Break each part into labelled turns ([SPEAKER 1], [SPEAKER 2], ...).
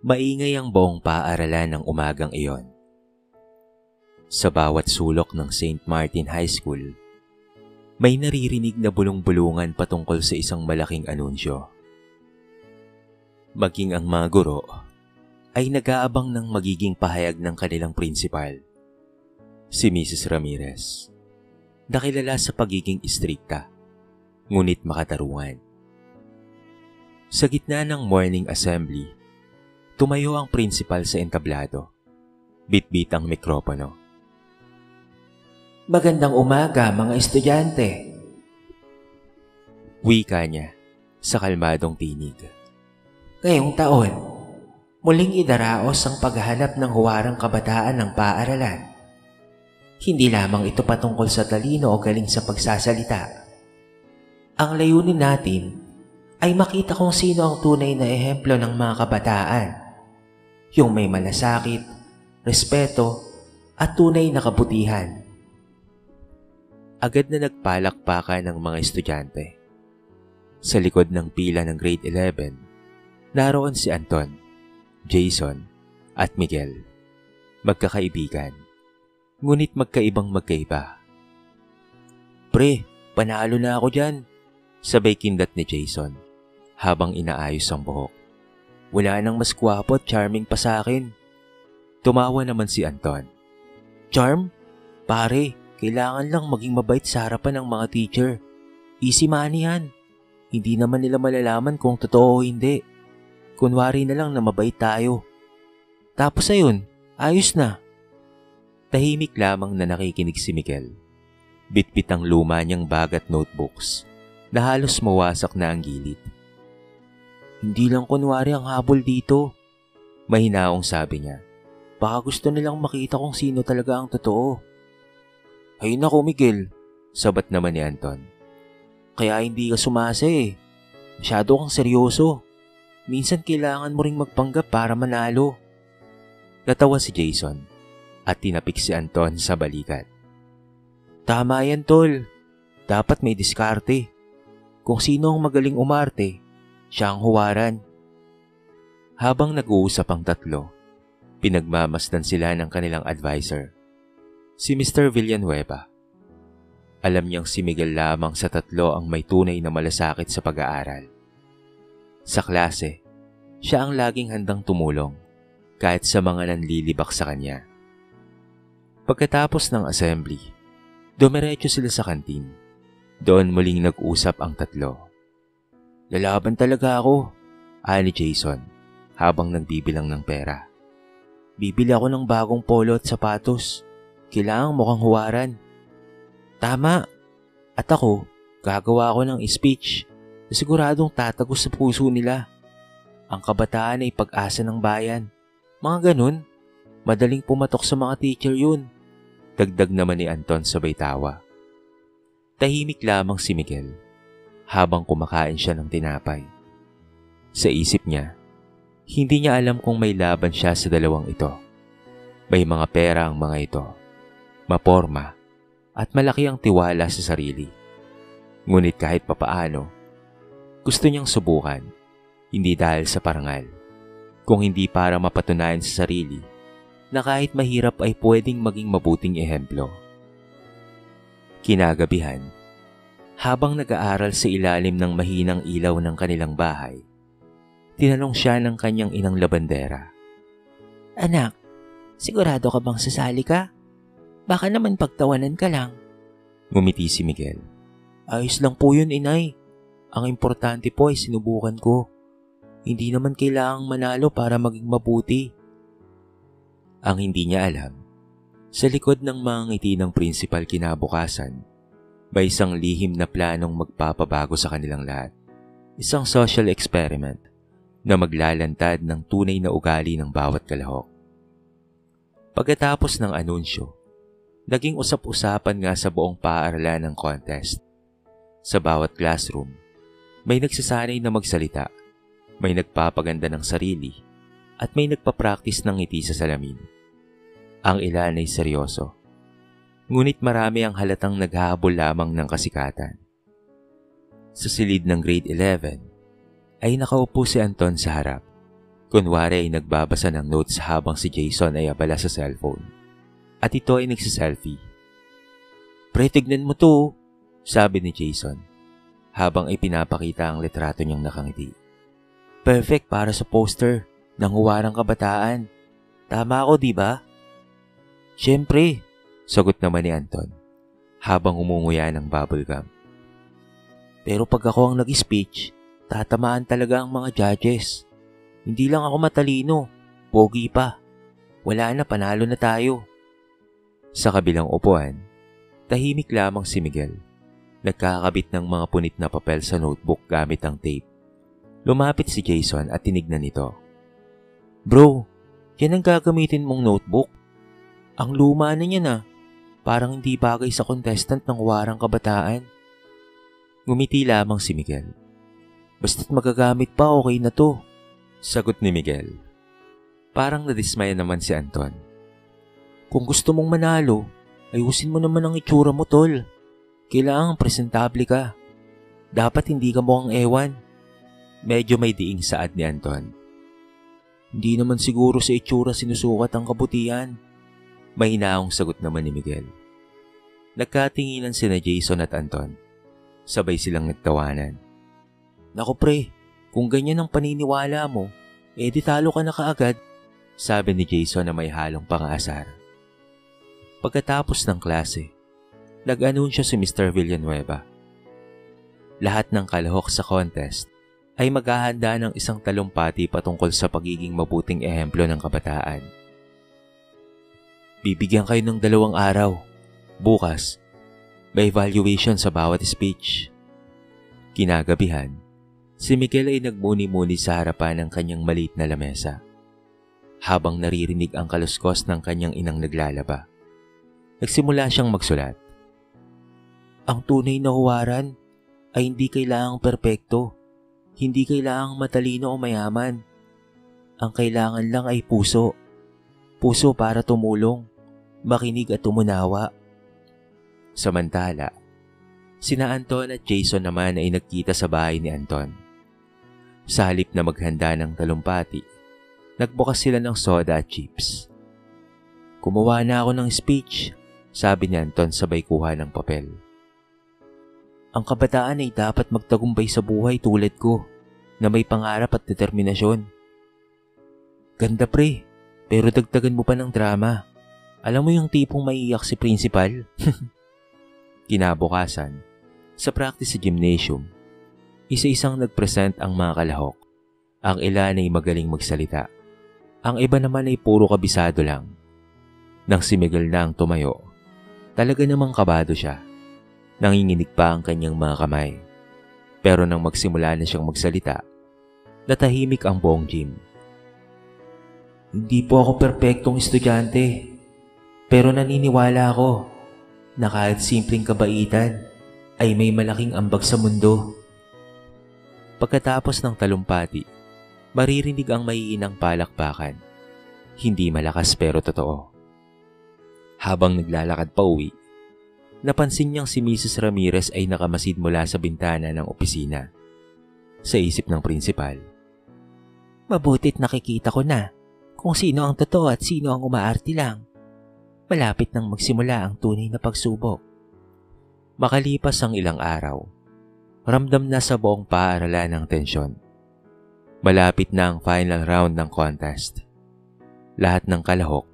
[SPEAKER 1] Maingay ang buong paaralan ng umagang iyon. Sa bawat sulok ng St. Martin High School, may naririnig na bulong-bulungan patungkol sa isang malaking anunsyo. Maging ang mga guro ay nag-aabang ng magiging pahayag ng kanilang principal, si Mrs. Ramirez, na kilala sa pagiging istrikta, ngunit makatarungan. Sa gitna ng morning assembly, tumayo ang principal sa entablado. Bitbit ang mikropono.
[SPEAKER 2] Magandang umaga mga estudyante.
[SPEAKER 1] Wika niya sa kalmadong tinig.
[SPEAKER 2] Ngayong taon, muling idaraos ang paghahanap ng huwarang kabataan ng paaralan. Hindi lamang ito patungkol sa talino o galing sa pagsasalita. Ang layunin natin ay makita kung sino ang tunay na ehemplo ng mga kabataan. Yung may malasakit, respeto, at tunay na kabutihan.
[SPEAKER 1] Agad na nagpalakpakan ng mga estudyante. Sa likod ng pila ng grade 11, naroon si Anton, Jason, at Miguel. Magkakaibigan, ngunit magkaibang magkaiba. Pre, panalo na ako dyan, sabay kindat ni Jason habang inaayos ang buhok. Wala nang mas gwapo at charming pa sa akin. Tumawa naman si Anton. Charm? Pare, kailangan lang maging mabait sa harapan ng mga teacher. Easy money yan. Hindi naman nila malalaman kung totoo o hindi. Kunwari na lang na mabait tayo. Tapos ayun, ayos na. Tahimik lamang na nakikinig si Miguel. Bitbit ang luma niyang bag at notebooks na halos mawasak na ang gilid. Hindi lang kunwari ang habol dito. Mahinaong sabi niya. Baka gusto nilang makita kung sino talaga ang totoo. Ay nako Miguel, sabat naman ni Anton. Kaya hindi ka sumasa eh. Masyado kang seryoso. Minsan kailangan mo ring magpanggap para manalo. Natawa si Jason at tinapik si Anton sa balikat. Tama yan tol. Dapat may diskarte. Kung sino ang magaling umarte, siya ang huwaran. Habang nag-uusap ang tatlo, pinagmamasdan sila ng kanilang advisor, si Mr. Villanueva. Alam niyang si Miguel lamang sa tatlo ang may tunay na malasakit sa pag-aaral. Sa klase, siya ang laging handang tumulong kahit sa mga nanlilibak sa kanya. Pagkatapos ng assembly, dumiretso sila sa kantin. Doon muling nag-usap ang tatlo. Lalaban talaga ako, ani Jason habang nagbibilang ng pera. Bibili ako ng bagong polo at sapatos. Kailangang mukhang huwaran. Tama. At ako, gagawa ako ng speech na siguradong tatagos sa puso nila. Ang kabataan ay pag-asa ng bayan. Mga ganun, madaling pumatok sa mga teacher yun. Dagdag naman ni Anton sabay tawa. Tahimik lamang si Miguel habang kumakain siya ng tinapay. Sa isip niya, hindi niya alam kung may laban siya sa dalawang ito. May mga pera ang mga ito. Maporma, at malaki ang tiwala sa sarili. Ngunit kahit papaano, gusto niyang subukan, hindi dahil sa parangal, kung hindi para mapatunayan sa sarili na kahit mahirap ay pwedeng maging mabuting ehemplo. Kinagabihan, habang nag-aaral sa ilalim ng mahinang ilaw ng kanilang bahay, tinanong siya ng kanyang inang labandera.
[SPEAKER 2] Anak, sigurado ka bang sasali ka? Baka naman pagtawanan ka lang.
[SPEAKER 1] Ngumiti si Miguel. Ayos lang po yun, inay. Ang importante po ay sinubukan ko. Hindi naman kailangang manalo para maging mabuti. Ang hindi niya alam, sa likod ng mga ngiti ng principal kinabukasan, may isang lihim na planong magpapabago sa kanilang lahat. Isang social experiment na maglalantad ng tunay na ugali ng bawat kalahok. Pagkatapos ng anunsyo, naging usap-usapan nga sa buong paaralan ng contest. Sa bawat classroom, may nagsasanay na magsalita, may nagpapaganda ng sarili, at may nagpa-practice ng ngiti sa salamin. Ang ilan ay seryoso, ngunit marami ang halatang naghahabol lamang ng kasikatan. Sa silid ng grade 11, ay nakaupo si Anton sa harap, Kunwari ay nagbabasa ng notes habang si Jason ay abala sa cellphone. At ito ay nagsiselfie. "Pre, tignan mo to," sabi ni Jason, habang ipinapakita ang litrato niyang nakangiti. "Perfect para sa poster ng Huwarang Kabataan. Tama ako, di ba?" "Siyempre," sagot naman ni Anton, habang umunguya ng bubblegum. "Pero pag ako ang nag-speech, tatamaan talaga ang mga judges. Hindi lang ako matalino, pogi pa. Wala na, panalo na tayo." Sa kabilang upuan, tahimik lamang si Miguel. Nagkakabit ng mga punit na papel sa notebook gamit ang tape. Lumapit si Jason at tinignan ito. "Bro, yan ang gagamitin mong notebook? Ang luma na niya na. Parang hindi bagay sa contestant ng Huwarang Kabataan." Ngumiti lamang si Miguel. "Basta't magagamit pa, okay na to," sagot ni Miguel. Parang nadismaya naman si Anton. "Kung gusto mong manalo, ayusin mo naman ang itsura mo, tol. Kailangang presentable ka. Dapat hindi ka mukhang ewan." Medyo may diing saad ni Anton. "Hindi naman siguro sa itsura sinusukat ang kabutihan," mahinaong sagot naman ni Miguel. Nagkatinginan sina Jason at Anton. Sabay silang nagtawanan. "Naku pre, kung ganyan ang paniniwala mo, di talo ka na kaagad," sabi ni Jason na may halong pang-aasar. Pagkatapos ng klase, nag-anunsyo si Mr. Villanueva. Lahat ng kalahok sa contest ay maghahanda ng isang talumpati patungkol sa pagiging mabuting ehemplo ng kabataan. "Bibigyan kayo ng 2 araw. Bukas, may evaluation sa bawat speech." Kinagabihan, si Miguel ay nagmuni-muni sa harapan ng kanyang maliit na lamesa, habang naririnig ang kaluskos ng kanyang inang naglalaba. Nagsimula siyang magsulat. "Ang tunay na huwaran ay hindi kailangang perpekto, hindi kailangang matalino o mayaman. Ang kailangan lang ay puso. Puso para tumulong, makinig at umunawa." Samantala, sina Anton at Jason naman ay nagkita sa bahay ni Anton. Sa halip na maghanda ng talumpati, nagbukas sila ng soda at chips. "Gumawa na ako ng speech," sabi ni Anton sabay kuha ng papel. "Ang kabataan ay dapat magtagumpay sa buhay tulad ko, na may pangarap at determinasyon." "Ganda pre, pero dagdagan mo pa ng drama. Alam mo yung tipong maiiyak si principal?" Kinabukasan, sa practice sa gymnasium, isa-isang nag-present ang mga kalahok. Ang ilan ay magaling magsalita. Ang iba naman ay puro kabisado lang. Nang si Miguel na ang tumayo, talaga namang kabado siya. Nanginginig pa ang kanyang mga kamay. Pero nang magsimula na siyang magsalita, natahimik ang buong gym. "Hindi po ako perpektong estudyante, pero naniniwala ako na kahit simpleng kabaitan ay may malaking ambag sa mundo." Pagkatapos ng talumpati, maririnig ang maiinang palakpakan. Hindi malakas pero totoo. Habang naglalakad pa uwi, napansin niyang si Mrs. Ramirez ay nakamasid mula sa bintana ng opisina. Sa isip ng prinsipal, "Mabutit nakikita ko na kung sino ang totoo at sino ang umaarte lang. Malapit nang magsimula ang tunay na pagsubok." Makalipas ang ilang araw, ramdam na sa buong paaralan ng tensyon. Malapit na ang final round ng contest. Lahat ng kalahok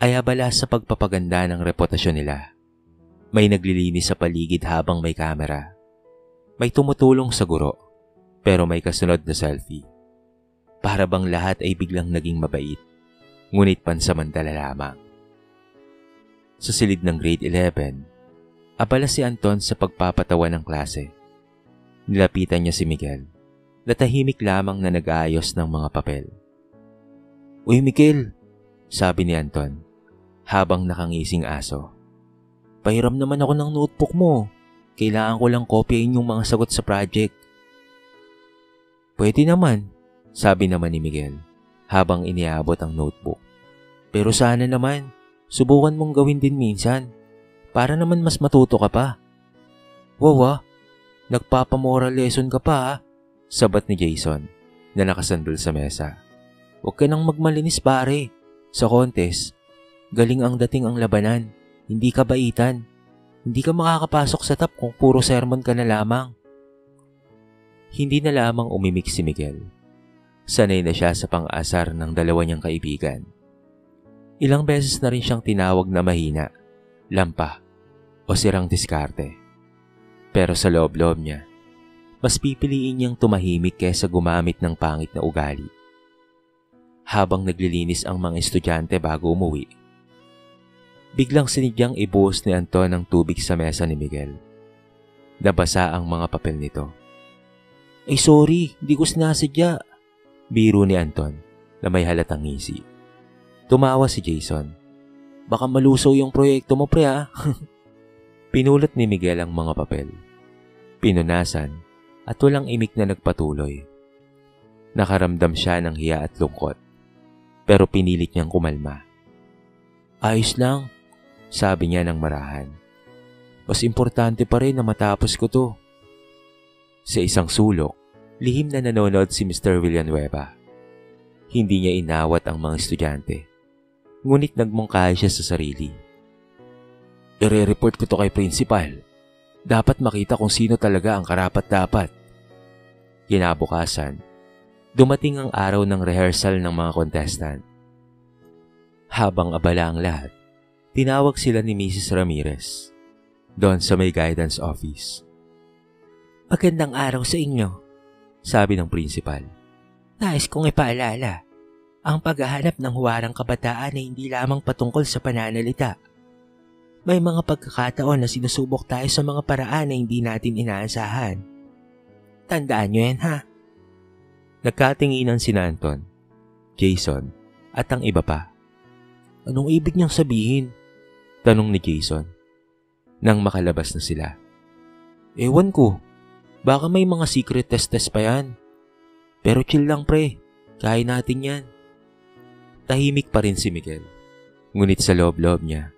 [SPEAKER 1] ay abala sa pagpapaganda ng reputasyon nila. May naglilinis sa paligid habang may kamera. May tumutulong sa guro, pero may kasunod na selfie. Para bang lahat ay biglang naging mabait, ngunit pansamantala lamang. Sa silid ng grade 11, abala si Anton sa pagpapatawa ng klase. Nilapitan niya si Miguel, na tahimik lamang na nag-aayos ng mga papel. "Uy Miguel," sabi ni Anton, habang nakangising aso. "Pahiram naman ako ng notebook mo. Kailangan ko lang kopyahin yung mga sagot sa project." "Pwede naman," sabi naman ni Miguel, habang iniabot ang notebook. "Pero sana naman, subukan mong gawin din minsan, para naman mas matuto ka pa." "Wawa, nagpapamoral lesson ka pa ha?" sabat ni Jason, na nakasandal sa mesa. Huwag ka nang magmalinis pare. Sa contest, galing ang dating ang labanan. Hindi ka baitan. Hindi ka makakapasok sa top kung puro sermon ka na lamang. Hindi na lamang umimik si Miguel. Sanay na siya sa pang-asar ng dalawa niyang kaibigan. Ilang beses na rin siyang tinawag na mahina, lampa, o sirang diskarte. Pero sa loob-loob niya, mas pipiliin niyang tumahimik kaysa gumamit ng pangit na ugali. Habang naglilinis ang mga estudyante bago umuwi, biglang sinidyang ibuhos ni Anton ng tubig sa mesa ni Miguel. Nabasa ang mga papel nito. Ay sorry, di ko sinasadya. Biro ni Anton na may halatang ngisi. Tumawa si Jason. Baka malusaw yung proyekto mo pre ha. Pinulot ni Miguel ang mga papel. Pinunasan at walang imik na nagpatuloy. Nakaramdam siya ng hiya at lungkot. Pero pinilit niyang kumalma. Ayos lang, sabi niya ng marahan. Mas importante pa rin na matapos ko to. Sa isang sulok, lihim na nanonood si Mr. Villanueva. Hindi niya inawat ang mga estudyante. Ngunit nagmungkahi siya sa sarili. Ire-report ko to kay principal. Dapat makita kung sino talaga ang karapat-dapat. Kinabukasan, dumating ang araw ng rehearsal ng mga contestant. Habang abala ang lahat, tinawag sila ni Mrs. Ramirez doon sa may guidance office. Magandang araw sa inyo, sabi ng principal. Nais kong ipaalala, ang paghahanap ng huwarang kabataan ay hindi lamang patungkol sa pananalita. May mga pagkakataon na sinusubok tayo sa mga paraan na hindi natin inaasahan. Tandaan nyo yan ha. Nagkatinginan si Anton, Jason at ang iba pa. Anong ibig niyang sabihin? Tanong ni Jason nang makalabas na sila. Ewan ko, baka may mga secret test pa yan. Pero chill lang pre, kaya natin yan. Tahimik pa rin si Miguel. Ngunit sa loob-loob niya,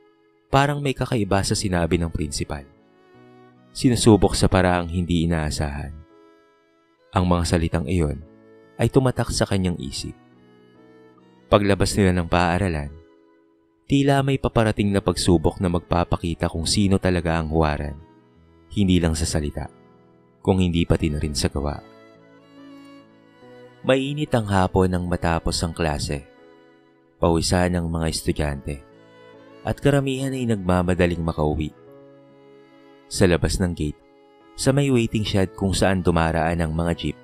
[SPEAKER 1] parang may kakaiba sa sinabi ng principal. Sinusubok sa paraang hindi inaasahan. Ang mga salitang iyon ay tumatak sa kanyang isip. Paglabas nila ng paaralan, tila may paparating na pagsubok na magpapakita kung sino talaga ang huwaran. Hindi lang sa salita, kung hindi pati na rin sa gawa. Mainit ang hapon nang matapos ang klase. Pawisan ng mga estudyante at karamihan ay nagmamadaling makauwi. Sa labas ng gate, sa may waiting shed kung saan dumaraan ang mga jeep,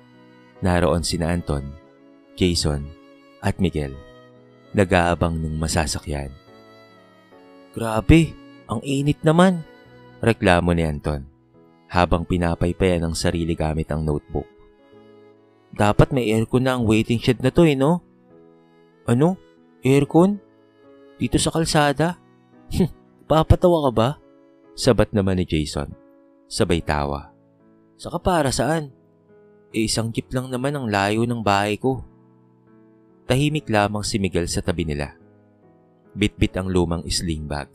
[SPEAKER 1] naroon sina Anton, Jason at Miguel, nag-aabang ng masasakyan. Grabe, ang init naman, reklamo ni Anton habang pinapaypayan ang sarili gamit ang notebook. Dapat may aircon na ang waiting shed na to no? Ano? Aircon? Dito sa kalsada? Papatawa ka ba? Sabat naman ni Jason. Sabay tawa. Saka para saan? Isang jeep lang naman ang layo ng bahay ko. Tahimik lamang si Miguel sa tabi nila. Bit-bit ang lumang sling bag.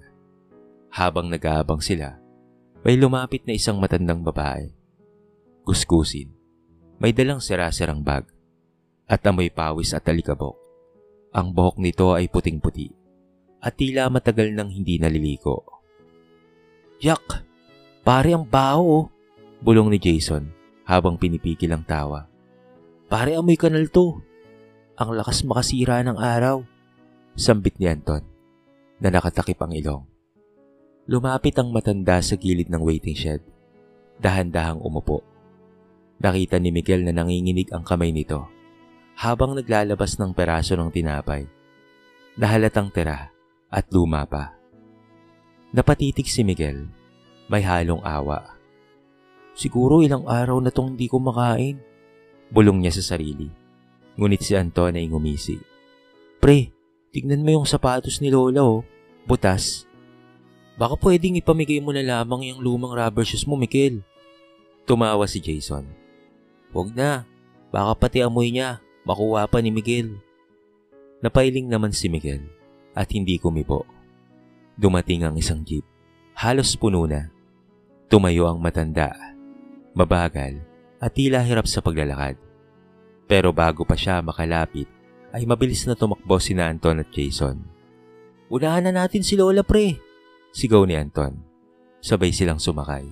[SPEAKER 1] Habang nag-aabang sila, may lumapit na isang matandang babae. Kuskusin. May dalang sira-sirang bag at amoy pawis at alikabok. Ang buhok nito ay puting-puti at tila matagal nang hindi naliliko. Yak! Pare ang baho bulong ni Jason habang pinipigil ang tawa. Pare amoy kanal to. Ang lakas makasira ng araw. Sambit ni Anton na nakatakip ang ilong. Lumapit ang matanda sa gilid ng waiting shed. Dahan-dahang umupo. Nakita ni Miguel na nanginginig ang kamay nito habang naglalabas ng peraso ng tinapay. Nahalatang tira at luma pa. Napatitig si Miguel. May halong awa. Siguro ilang araw na tong hindi ko makain. Bulong niya sa sarili. Ngunit si Anton ay ngumisi. Pre, tignan mo yung sapatos ni Lola butas. Baka pwedeng ipamigay mo na lamang yung lumang rubber shoes mo, Miguel. Tumawa si Jason. Huwag na, baka pati amoy niya makuha pa ni Miguel. Napailing naman si Miguel at hindi kumibo. Dumating ang isang jeep. Halos puno na. Tumayo ang matanda. Mabagal at tila hirap sa paglalakad. Pero bago pa siya makalapit, ay mabilis na tumakbo sina Anton at Jason.
[SPEAKER 2] Unahan na natin si Lola, pre.
[SPEAKER 1] Sigaw ni Anton. Sabay silang sumakay.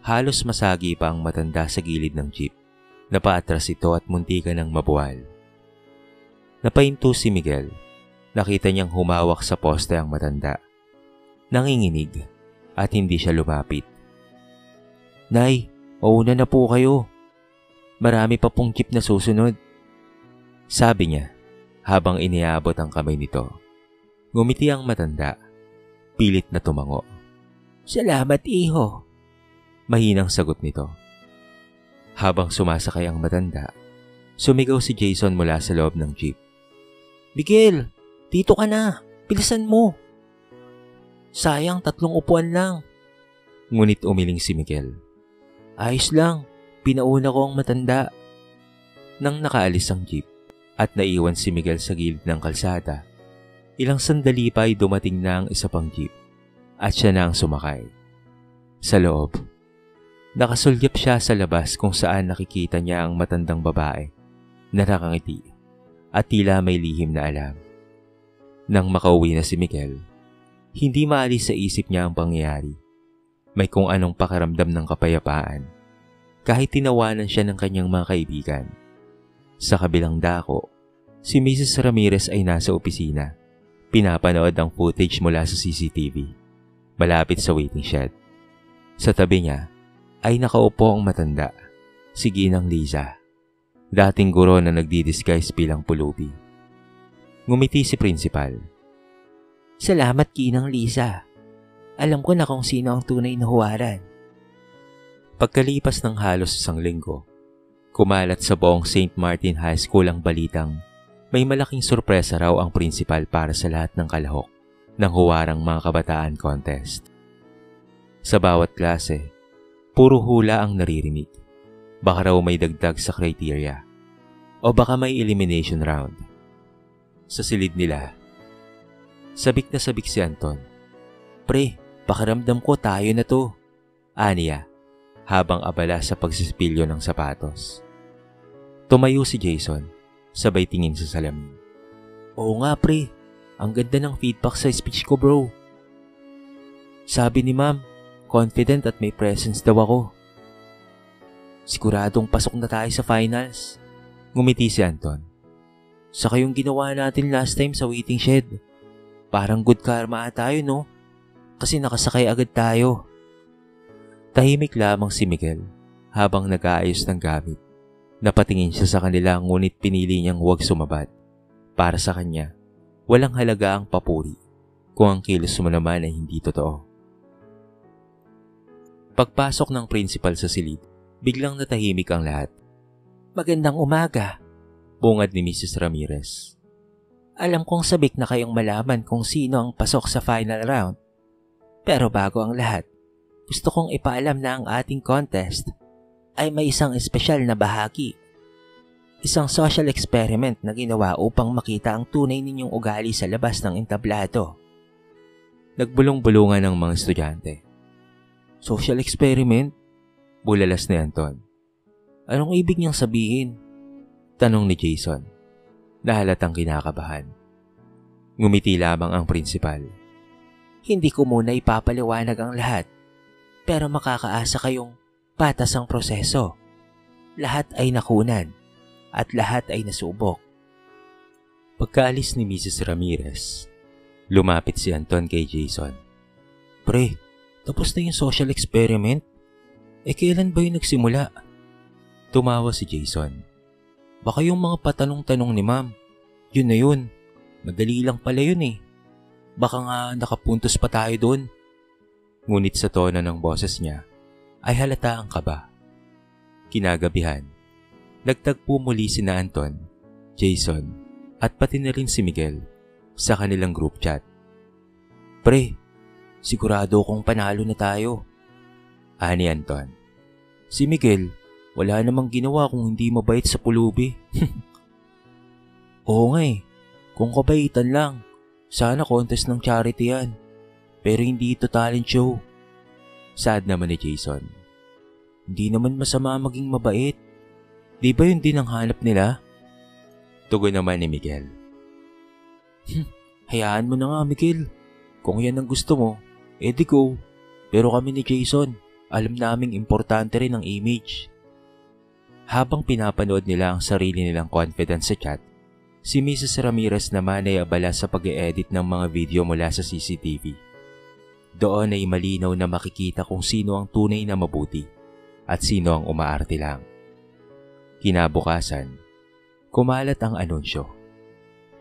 [SPEAKER 1] Halos masagi pa ang matanda sa gilid ng jeep. Napaatras ito at muntikan ng mabuwal. Napahinto si Miguel. Nakita niyang humawak sa poste ang matanda. Nanginginig at hindi siya lumapit.
[SPEAKER 2] Nay, mauna na po kayo. Marami pa pong jeep na susunod.
[SPEAKER 1] Sabi niya habang iniabot ang kamay nito. Ngumiti ang matanda. Pilit na tumango.
[SPEAKER 2] Salamat, iho.
[SPEAKER 1] Mahinang sagot nito. Habang sumasakay ang matanda, sumigaw si Jason mula sa loob ng jeep.
[SPEAKER 2] Miguel, dito ka na. Bilisan mo. Sayang 3 upuan lang.
[SPEAKER 1] Ngunit umiling si Miguel.
[SPEAKER 2] Ayos lang. Pinauna ko ang matanda.
[SPEAKER 1] Nang nakaalis ang jeep at naiwan si Miguel sa gilid ng kalsada, ilang sandali pa ay dumating na ang isa pang jeep at siya na ang sumakay. Sa loob, nakasulyap siya sa labas kung saan nakikita niya ang matandang babae na nakangiti at tila may lihim na alam. Nang makauwi na si Miguel, hindi maalis sa isip niya ang pangyayari. May kung anong pakiramdam ng kapayapaan kahit tinawanan siya ng kanyang mga kaibigan. Sa kabilang dako, si Mrs. Ramirez ay nasa opisina. Pinapanood ang footage mula sa CCTV, malapit sa waiting shed. Sa tabi niya ay nakaupo ang matanda, si Ginang Liza, dating guro na nagdi-disguise bilang pulubi. Ngumiti si Principal.
[SPEAKER 2] Salamat, Ginang Liza. Alam ko na kung sino ang tunay na huwaran.
[SPEAKER 1] Pagkalipas ng halos 1 linggo, kumalat sa buong St. Martin High School ang balitang may malaking sorpresa raw ang principal para sa lahat ng kalahok ng huwarang mga kabataan contest. Sa bawat klase, puro hula ang naririnig. Baka raw may dagdag sa criteria o baka may elimination round. Sa silid nila, sabik na sabik si Anton.
[SPEAKER 2] Pre, pakiramdam ko tayo na to.
[SPEAKER 1] Aniya, habang abala sa pagsisipilyo ng sapatos. Tumayo si Jason, sabay tingin sa salamin.
[SPEAKER 2] Oo nga, pre. Ang ganda ng feedback sa speech ko, bro. Sabi ni ma'am, confident at may presence daw ako. Siguradong pasok na tayo sa finals.
[SPEAKER 1] Ngumiti si Anton.
[SPEAKER 2] Saka yung ginawa natin last time sa waiting shed. Parang good karma tayo, no? Kasi nakasakay agad tayo.
[SPEAKER 1] Tahimik lamang si Miguel habang nag-aayos ng gamit. Napatingin siya sa kanila ngunit pinili niyang huwag sumabat. Para sa kanya, walang halaga ang papuri kung ang kilos mo naman ay hindi totoo. Pagpasok ng principal sa silid, biglang natahimik ang lahat.
[SPEAKER 2] Magandang umaga,
[SPEAKER 1] bungad ni Mrs. Ramirez.
[SPEAKER 2] Alam kong sabik na kayong malaman kung sino ang pasok sa final round. Pero bago ang lahat, gusto kong ipaalam na ang ating contest ay may isang espesyal na bahagi. Isang social experiment na ginawa upang makita ang tunay ninyong ugali sa labas ng entablado.
[SPEAKER 1] Nagbulong-bulungan ang mga estudyante.
[SPEAKER 2] Social experiment?
[SPEAKER 1] Bulalas ni Anton.
[SPEAKER 2] Anong ibig niyang sabihin?
[SPEAKER 1] Tanong ni Jason. Nahalatang kinakabahan. Ngumiti lamang ang principal.
[SPEAKER 2] Hindi ko muna ipapaliwanag ang lahat. Pero makakaasa kayong patas ang proseso. Lahat ay nakunan at lahat ay nasubok.
[SPEAKER 1] Pagkaalis ni Mrs. Ramirez, lumapit si Anton kay Jason.
[SPEAKER 2] Pre, tapos na yung social experiment? Kailan ba yung nagsimula?
[SPEAKER 1] Tumawa si Jason.
[SPEAKER 2] Baka yung mga patanong-tanong ni ma'am. Yun na yun. Madali lang pala yun eh. Baka nga nakapuntos pa tayo doon.
[SPEAKER 1] Ngunit sa tono ng boses niya ay halata ang kaba. Kinagabihan, nagtagpo muli sina Anton, Jason at pati na rin si Miguel sa kanilang group chat.
[SPEAKER 2] Pre, sigurado kong panalo na tayo.
[SPEAKER 1] Ani Anton.
[SPEAKER 2] Si Miguel, wala namang ginawa kung hindi mabait sa pulubi. Oo nga eh, kung kabaitan lang, sana contest ng charity yan. Pero hindi ito talent show.
[SPEAKER 1] Sad naman ni Jason.
[SPEAKER 2] Hindi naman masama maging mabait. Di ba yun din ang hanap nila?
[SPEAKER 1] Tugon naman ni Miguel.
[SPEAKER 2] Hayaan mo na nga, Miguel. Kung yan ang gusto mo, edi go. Pero kami ni Jason, alam naming importante rin ang image.
[SPEAKER 1] Habang pinapanood nila ang sarili nilang confidence sa chat, si Mrs. Ramirez naman ay abala sa pag-e-edit ng mga video mula sa CCTV. Doon ay malinaw na makikita kung sino ang tunay na mabuti at sino ang umaarte lang. Kinabukasan, kumalat ang anunsyo.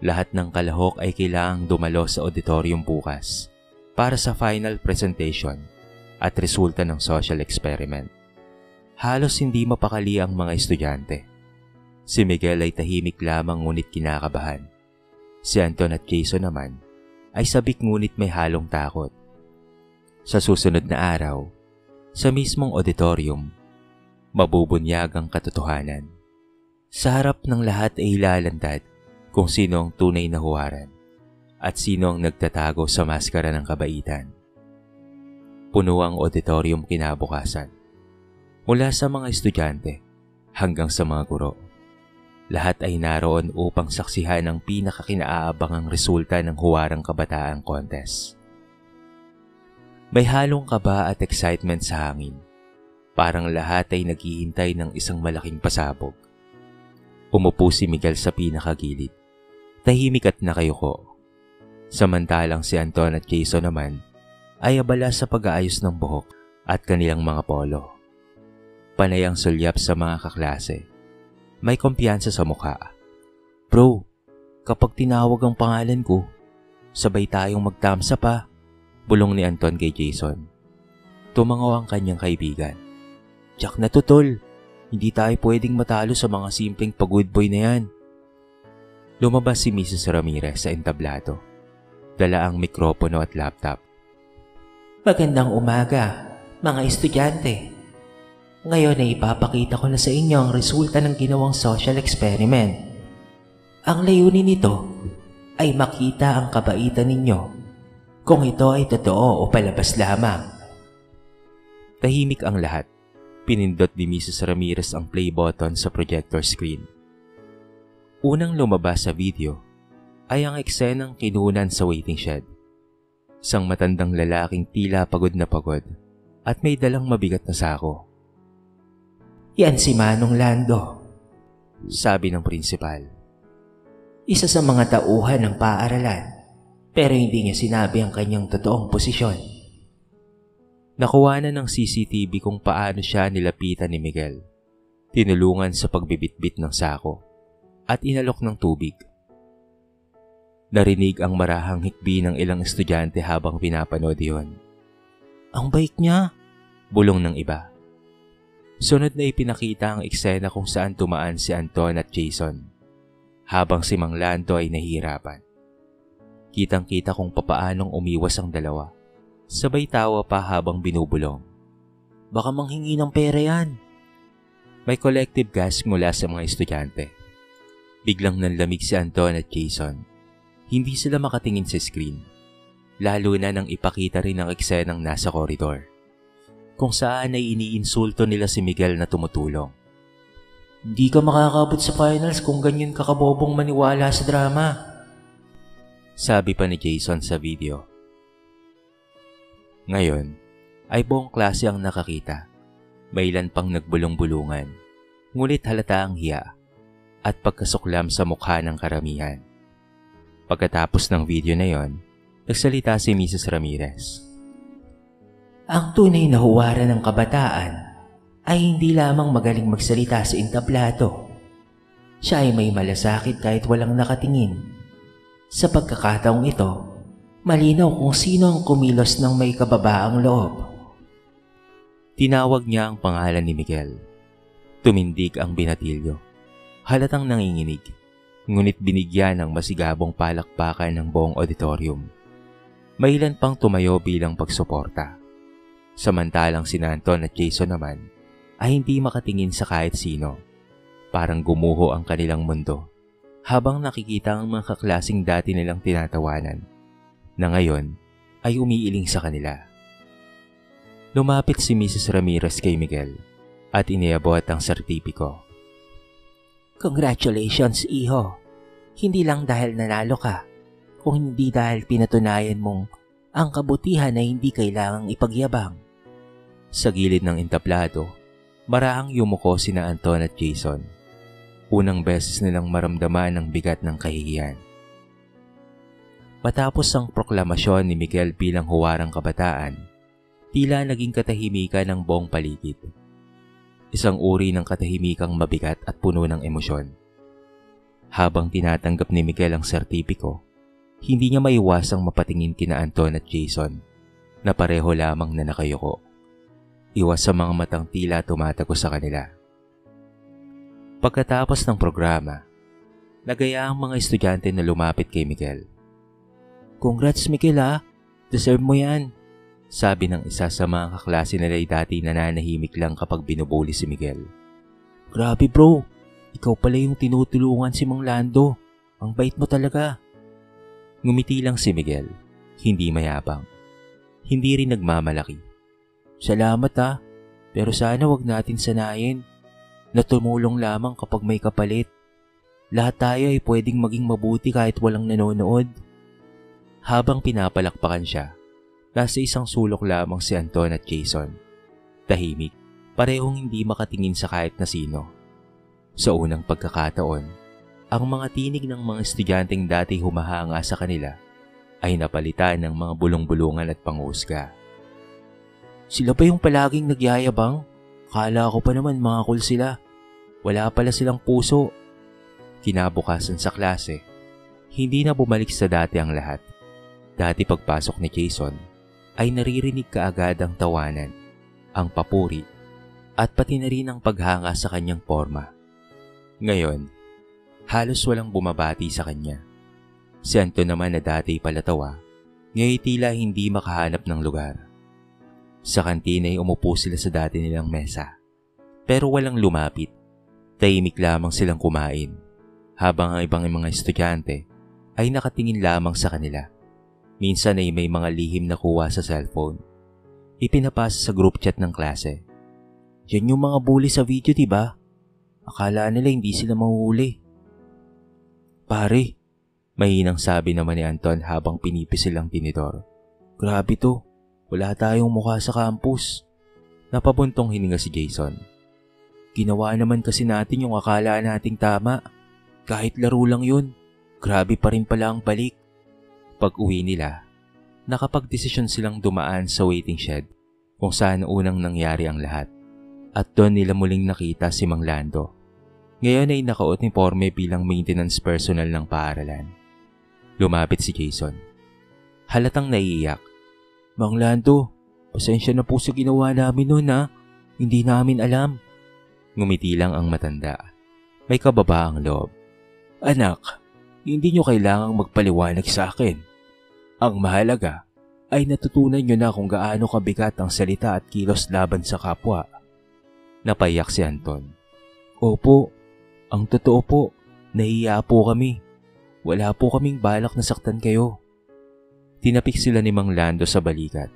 [SPEAKER 1] Lahat ng kalahok ay kailangang dumalo sa auditorium bukas para sa final presentation at resulta ng social experiment. Halos hindi mapakali ang mga estudyante. Si Miguel ay tahimik lamang ngunit kinakabahan. Si Anton at Jason naman ay sabik ngunit may halong takot. Sa susunod na araw, sa mismong auditorium, mabubunyag ang katotohanan. Sa harap ng lahat ay ilalantad kung sino ang tunay na huwaran at sino ang nagtatago sa maskara ng kabaitan. Puno ang auditorium kinabukasan. Mula sa mga estudyante hanggang sa mga guro. Lahat ay naroon upang saksihan ang pinakakinaabangang resulta ng Huwarang Kabataan Contest. May halong kaba at excitement sa hangin. Parang lahat ay naghihintay ng isang malaking pasabog. Umupo si Miguel sa pinakagilid. Tahimik at nakayuko. Samantalang si Anton at Jason naman ay abala sa pag-aayos ng buhok at kanilang mga polo. Panay ang sulyap sa mga kaklase. May kumpiyansa sa mukha. Bro, kapag tinawag ang pangalan ko, sabay tayong magtamsa pa, bulong ni Anton kay Jason. Tumangaw ang kanyang kaibigan. Jack na to, tol. Hindi tayo pwedeng matalo sa mga simpleng pag-good boy na yan. Lumabas si Mrs. Ramirez sa entablado. Dala ang mikropono at laptop.
[SPEAKER 2] Magandang umaga, mga estudyante. Ngayon ay ipapakita ko na sa inyo ang resulta ng ginawang social experiment. Ang layunin nito ay makita ang kabaitan ninyo kung ito ay totoo o palabas lamang.
[SPEAKER 1] Tahimik ang lahat. Pinindot ni Mrs. Ramirez ang play button sa projector screen. Unang lumabas sa video ay ang eksenang kinunan sa waiting shed. Isang matandang lalaking tila pagod na pagod at may dalang mabigat na sako.
[SPEAKER 2] Yan si Manong Lando,
[SPEAKER 1] sabi ng prinsipal.
[SPEAKER 2] Isa sa mga tauhan ng paaralan, pero hindi niya sinabi ang kanyang totoong posisyon.
[SPEAKER 1] Nakuha na ng CCTV kung paano siya nilapitan ni Miguel. Tinulungan sa pagbibitbit ng sako at inalok ng tubig. Narinig ang marahang hikbi ng ilang estudyante habang pinapanood yun.
[SPEAKER 2] Ang bait niya,
[SPEAKER 1] bulong ng iba. Sunod na ipinakita ang eksena kung saan tumaan si Anton at Jason, habang si Mang Lando ay nahihirapan. Kitang-kita kung papaanong umiwas ang dalawa. Sabay tawa pa habang binubulong.
[SPEAKER 2] Baka manghingi ng pera yan.
[SPEAKER 1] May collective gasp mula sa mga estudyante. Biglang nanlamig si Anton at Jason. Hindi sila makatingin sa screen. Lalo na nang ipakita rin ang eksenang nasa koridor, kung saan ay iniinsulto nila si Miguel na tumutulong.
[SPEAKER 2] Hindi ka makakabot sa finals kung ganyan kakabobong maniwala sa drama,
[SPEAKER 1] sabi pa ni Jason sa video. Ngayon, ay buong klase ang nakakita. May ilan pang nagbulong-bulungan, ngunit halata ang hiya at pagkasuklam sa mukha ng karamihan. Pagkatapos ng video na yon, nagsalita si Mrs. Ramirez.
[SPEAKER 2] Ang tunay na huwaran ng kabataan ay hindi lamang magaling magsalita sa entablado. Siya ay may malasakit kahit walang nakatingin. Sa pagkakataong ito, malinaw kung sino ang kumilos ng may kababaang loob.
[SPEAKER 1] Tinawag niya ang pangalan ni Miguel. Tumindig ang binatilyo. Halatang nanginginig, ngunit binigyan ng masigabong palakpakan ng buong auditorium. May ilan pang tumayo bilang pagsuporta. Samantalang si Anton at Jason naman ay hindi makatingin sa kahit sino. Parang gumuho ang kanilang mundo habang nakikita ang mga kaklasing dati nilang tinatawanan na ngayon ay umiiling sa kanila. Lumapit si Mrs. Ramirez kay Miguel at iniabot ang sertipiko.
[SPEAKER 2] Congratulations, iho. Hindi lang dahil nanalo ka, kung hindi dahil pinatunayan mong ang kabutihan ay hindi kailangang ipagyabang.
[SPEAKER 1] Sa gilid ng entablado, marahang yumuko sina Anton at Jason. Unang beses nilang maramdaman ang bigat ng kahihiyan. Matapos ang proklamasyon ni Miguel bilang huwarang kabataan, tila naging katahimikan ng buong paligid. Isang uri ng katahimikang mabigat at puno ng emosyon. Habang tinatanggap ni Miguel ang sertipiko, hindi niya maiwasang mapatingin kina Anton at Jason na pareho lamang na nakayuko. Iwas sa mga matang tila tumatago sa kanila. Pagkatapos ng programa, nagaya ang mga estudyante na lumapit kay Miguel.
[SPEAKER 2] Congrats Miguel ha, deserve mo yan.
[SPEAKER 1] Sabi ng isa sa mga kaklase nila'y dati nananahimik lang kapag binubuli si Miguel.
[SPEAKER 2] Grabe bro, ikaw pala yung tinutulungan si Mang Lando. Ang bait mo talaga.
[SPEAKER 1] Ngumiti lang si Miguel, hindi mayabang. Hindi rin nagmamalaki.
[SPEAKER 2] Salamat ha, pero sana wag natin sanayin na tumulong lamang kapag may kapalit. Lahat tayo ay pwedeng maging mabuti kahit walang nanonood.
[SPEAKER 1] Habang pinapalakpakan siya, nasa isang sulok lamang si Anton at Jason. Tahimik, parehong hindi makatingin sa kahit na sino. Sa unang pagkakataon, ang mga tinig ng mga estudyanteng dati humahanga sa kanila ay napalitan ng mga bulong-bulungan at panghusga.
[SPEAKER 2] Sila pa yung palaging nagyayabang? Kala ko pa naman mga cool sila. Wala pala silang puso.
[SPEAKER 1] Kinabukasan sa klase, hindi na bumalik sa dati ang lahat. Dati pagpasok ni Jason, ay naririnig kaagad ang tawanan, ang papuri, at pati na rin ang paghanga sa kanyang forma. Ngayon, halos walang bumabati sa kanya. Si Anton naman na dati palatawa, ngayon tila hindi makahanap ng lugar. Sa kantina ay umupo sila sa dati nilang mesa, pero walang lumapit. Tahimik lamang silang kumain, habang ang ibang mga estudyante ay nakatingin lamang sa kanila. Minsan ay may mga lihim na kuha sa cellphone. Ipinapasa sa group chat ng klase.
[SPEAKER 2] Yan yung mga bully sa video, diba? Akala nila hindi sila mahuhuli.
[SPEAKER 1] Pare, mahinang sabi naman ni Anton habang pinipisil ang tinidor.
[SPEAKER 2] Grabe to, wala tayong mukha sa campus.
[SPEAKER 1] Napabuntong hininga si Jason.
[SPEAKER 2] Ginawa naman kasi natin yung akala nating tama. Kahit laro lang yun, grabe pa rin pala ang balik.
[SPEAKER 1] Pag uwi nila, nakapagdesisyon silang dumaan sa waiting shed kung saan unang nangyari ang lahat. At doon nila muling nakita si Mang Lando. Ngayon ay naka-uniforme bilang maintenance personnel ng paaralan. Lumapit si Jason. Halatang naiiyak.
[SPEAKER 2] Mang Lando, pasensya na po sa ginawa namin noon ha. Hindi namin alam.
[SPEAKER 1] Ngumiti lang ang matanda. May kababaang loob.
[SPEAKER 2] Anak, hindi nyo kailangang magpaliwanag sa akin. Ang mahalaga ay natutunan nyo na kung gaano kabigat ang salita at kilos laban sa kapwa.
[SPEAKER 1] Napaiyak si Anton.
[SPEAKER 2] Opo, ang totoo po, nahiya po kami. Wala po kaming balak na saktan kayo.
[SPEAKER 1] Tinapik sila ni Mang Lando sa balikat.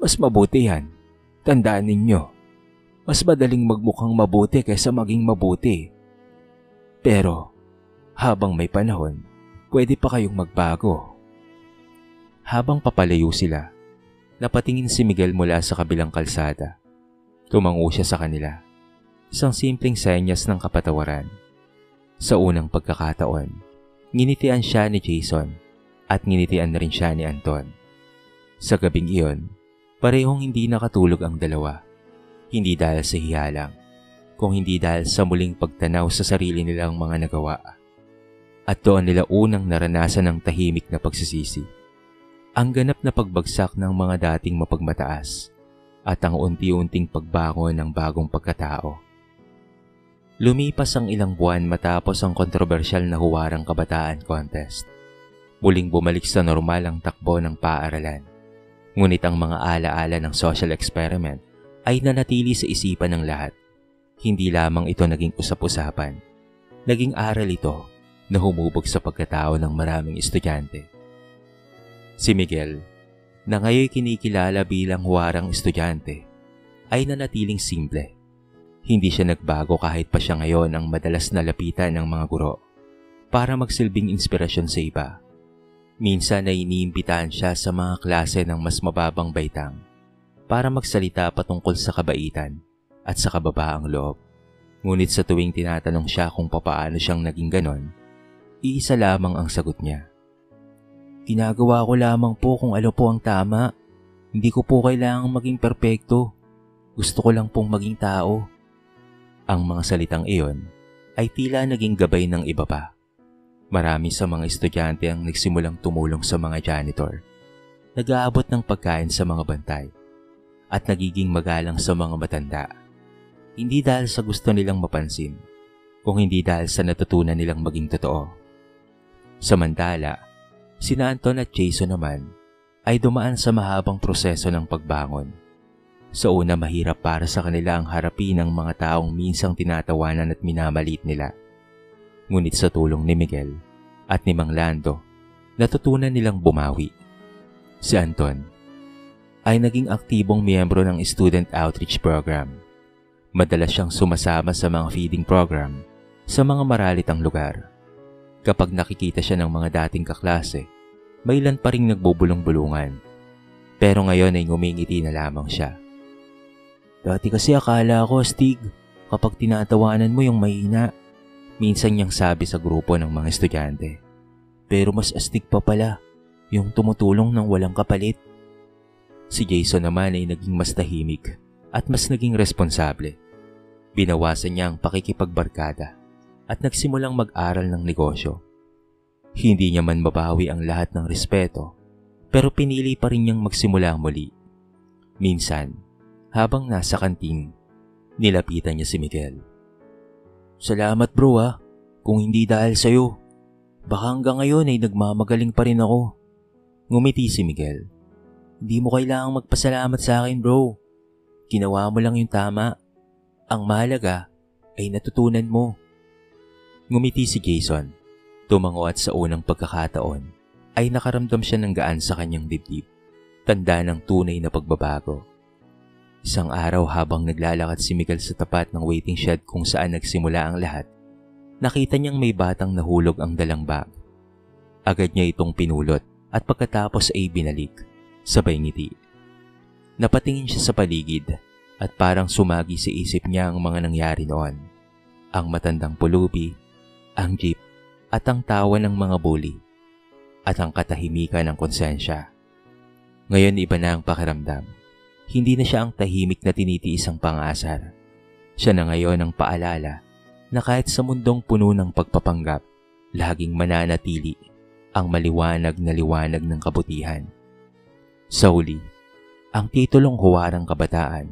[SPEAKER 2] Mas mabuti yan. Tandaan ninyo. Mas madaling magmukhang mabuti kaysa maging mabuti. Pero, habang may panahon, pwede pa kayong magbago.
[SPEAKER 1] Habang papalayo sila, napatingin si Miguel mula sa kabilang kalsada. Tumango siya sa kanila. Isang simpleng senyas ng kapatawaran. Sa unang pagkakataon, nginitian siya ni Jason at nginitian na rin siya ni Anton. Sa gabing iyon, parehong hindi nakatulog ang dalawa. Hindi dahil sa hiyalang, kung hindi dahil sa muling pagtanaw sa sarili nilang mga nagawa. At doon nila unang naranasan ng tahimik na pagsisisi. Ang ganap na pagbagsak ng mga dating mapagmataas at ang unti-unting pagbangon ng bagong pagkatao. Lumipas ang ilang buwan matapos ang kontrobersyal na Huwarang Kabataan Contest. Muling bumalik sa normal ang takbo ng paaralan. Ngunit ang mga alaala ng social experiment ay nanatili sa isipan ng lahat. Hindi lamang ito naging usap-usapan. Naging aral ito na humubog sa pagkatao ng maraming estudyante. Si Miguel, na ngayon kinikilala bilang huwarang estudyante, ay nanatiling simple. Hindi siya nagbago kahit pa siya ngayon ang madalas na lapitan ng mga guro. para magsilbing inspirasyon sa iba. Minsan ay iniimbitahan siya sa mga klase ng mas mababang baitang para magsalita patungkol sa kabaitan at sa kababaang loob. Ngunit sa tuwing tinatanong siya kung papaano siyang naging ganon, iisa lamang ang sagot niya. Ginagawa ko lamang po kung ano po ang tama. Hindi ko po kailangang maging perpekto. Gusto ko lang pong maging tao. Ang mga salitang iyon ay tila naging gabay ng iba pa. Marami sa mga estudyante ang nagsimulang tumulong sa mga janitor, nag-aabot ng pagkain sa mga bantay, at nagiging magalang sa mga matanda. Hindi dahil sa gusto nilang mapansin, kung hindi dahil sa natutunan nilang maging totoo. Samantala, sina Anton at Jason naman ay dumaan sa mahabang proseso ng pagbangon. Sa una, mahirap para sa kanila ang harapin ng mga taong minsang tinatawanan at minamalit nila. Ngunit sa tulong ni Miguel at ni Mang Lando, natutunan nilang bumawi. Si Anton ay naging aktibong miyembro ng Student Outreach Program. Madalas siyang sumasama sa mga feeding program sa mga maralitang lugar. Kapag nakikita siya ng mga dating kaklase, may ilan pa ring nagbubulong-bulungan. Pero ngayon ay ngumingiti na lamang siya. Dati kasi akala ko, Stig, kapag tinatawanan mo yung mahina, minsan niyang sabi sa grupo ng mga estudyante. Pero mas astig pa pala, yung tumutulong ng walang kapalit. Si Jason naman ay naging mas tahimik at mas naging responsable. Binawasan niya ang pakikipagbarkada at nagsimulang mag-aral ng negosyo. Hindi niya man mabawi ang lahat ng respeto, pero pinili pa rin niyang magsimula muli. Minsan, habang nasa kantin, nilapitan niya si Miguel. Salamat bro ah, kung hindi dahil sa'yo, baka hanggang ngayon ay nagmamagaling pa rin ako. Ngumiti si Miguel. Hindi mo kailangang magpasalamat sa akin bro. Ginawa mo lang yung tama. Ang mahalaga ay natutunan mo. Ngumiti si Jason. Tumango at sa unang pagkakataon ay nakaramdam siya ng gaan sa kanyang dibdib. Tanda ng tunay na pagbabago. Isang araw habang naglalakad si Miguel sa tapat ng waiting shed kung saan nagsimula ang lahat, nakita niyang may batang nahulog ang dalang bag. Agad niya itong pinulot at pagkatapos ay binalik, sabay ngiti. Napatingin siya sa paligid at parang sumagi sa isip niya ang mga nangyari noon. Ang matandang pulubi, ang jeep, at ang tawa ng mga bully, at ang katahimikan ng konsensya. Ngayon iba na ang pakiramdam. Hindi na siya ang tahimik na tinitiis ang pang-asar. Siya na ngayon ang paalala na kahit sa mundong puno ng pagpapanggap, laging mananatili ang maliwanag na liwanag ng kabutihan. Sa huli, ang titulong Huwarang Kabataan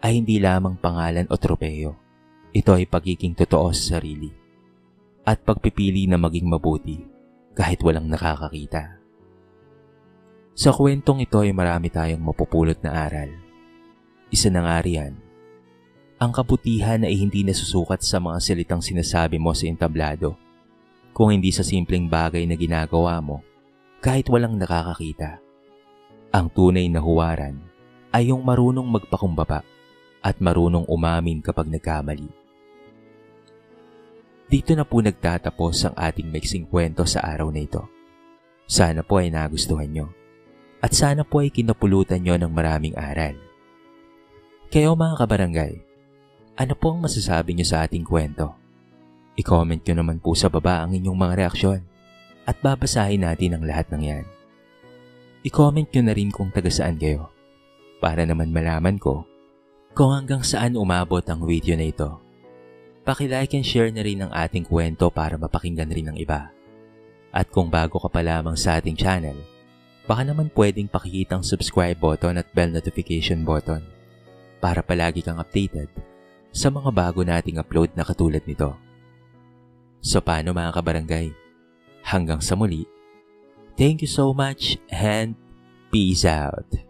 [SPEAKER 1] ay hindi lamang pangalan o tropeyo. Ito ay pagiging totoo sa sarili at pagpipili na maging mabuti kahit walang nakakakita. Sa kwentong ito ay marami tayong mapupulot na aral. Isa na nga riyan, ang kabutihan ay hindi nasusukat sa mga salitang sinasabi mo sa entablado, kung hindi sa simpleng bagay na ginagawa mo kahit walang nakakakita. Ang tunay na huwaran ay yung marunong magpakumbaba at marunong umamin kapag nagkamali. Dito na po nagtatapos ang ating maiksing kwento sa araw na ito. Sana po ay nagustuhan nyo. At sana po ay kinapulutan nyo ng maraming aral. Kayo mga kabarangay, ano po ang masasabi nyo sa ating kwento? I-comment nyo naman po sa baba ang inyong mga reaksyon at babasahin natin ang lahat ng yan. I-comment nyo na rin kung taga saan kayo para naman malaman ko kung hanggang saan umabot ang video na ito. Paki-like and share na rin ang ating kwento para mapakinggan rin ng iba. At kung bago ka pa lamang sa ating channel, baka naman pwedeng pakikita ang subscribe button at bell notification button para palagi kang updated sa mga bago nating upload na katulad nito. So paano mga kabarangay? Hanggang sa muli, thank you so much and peace out!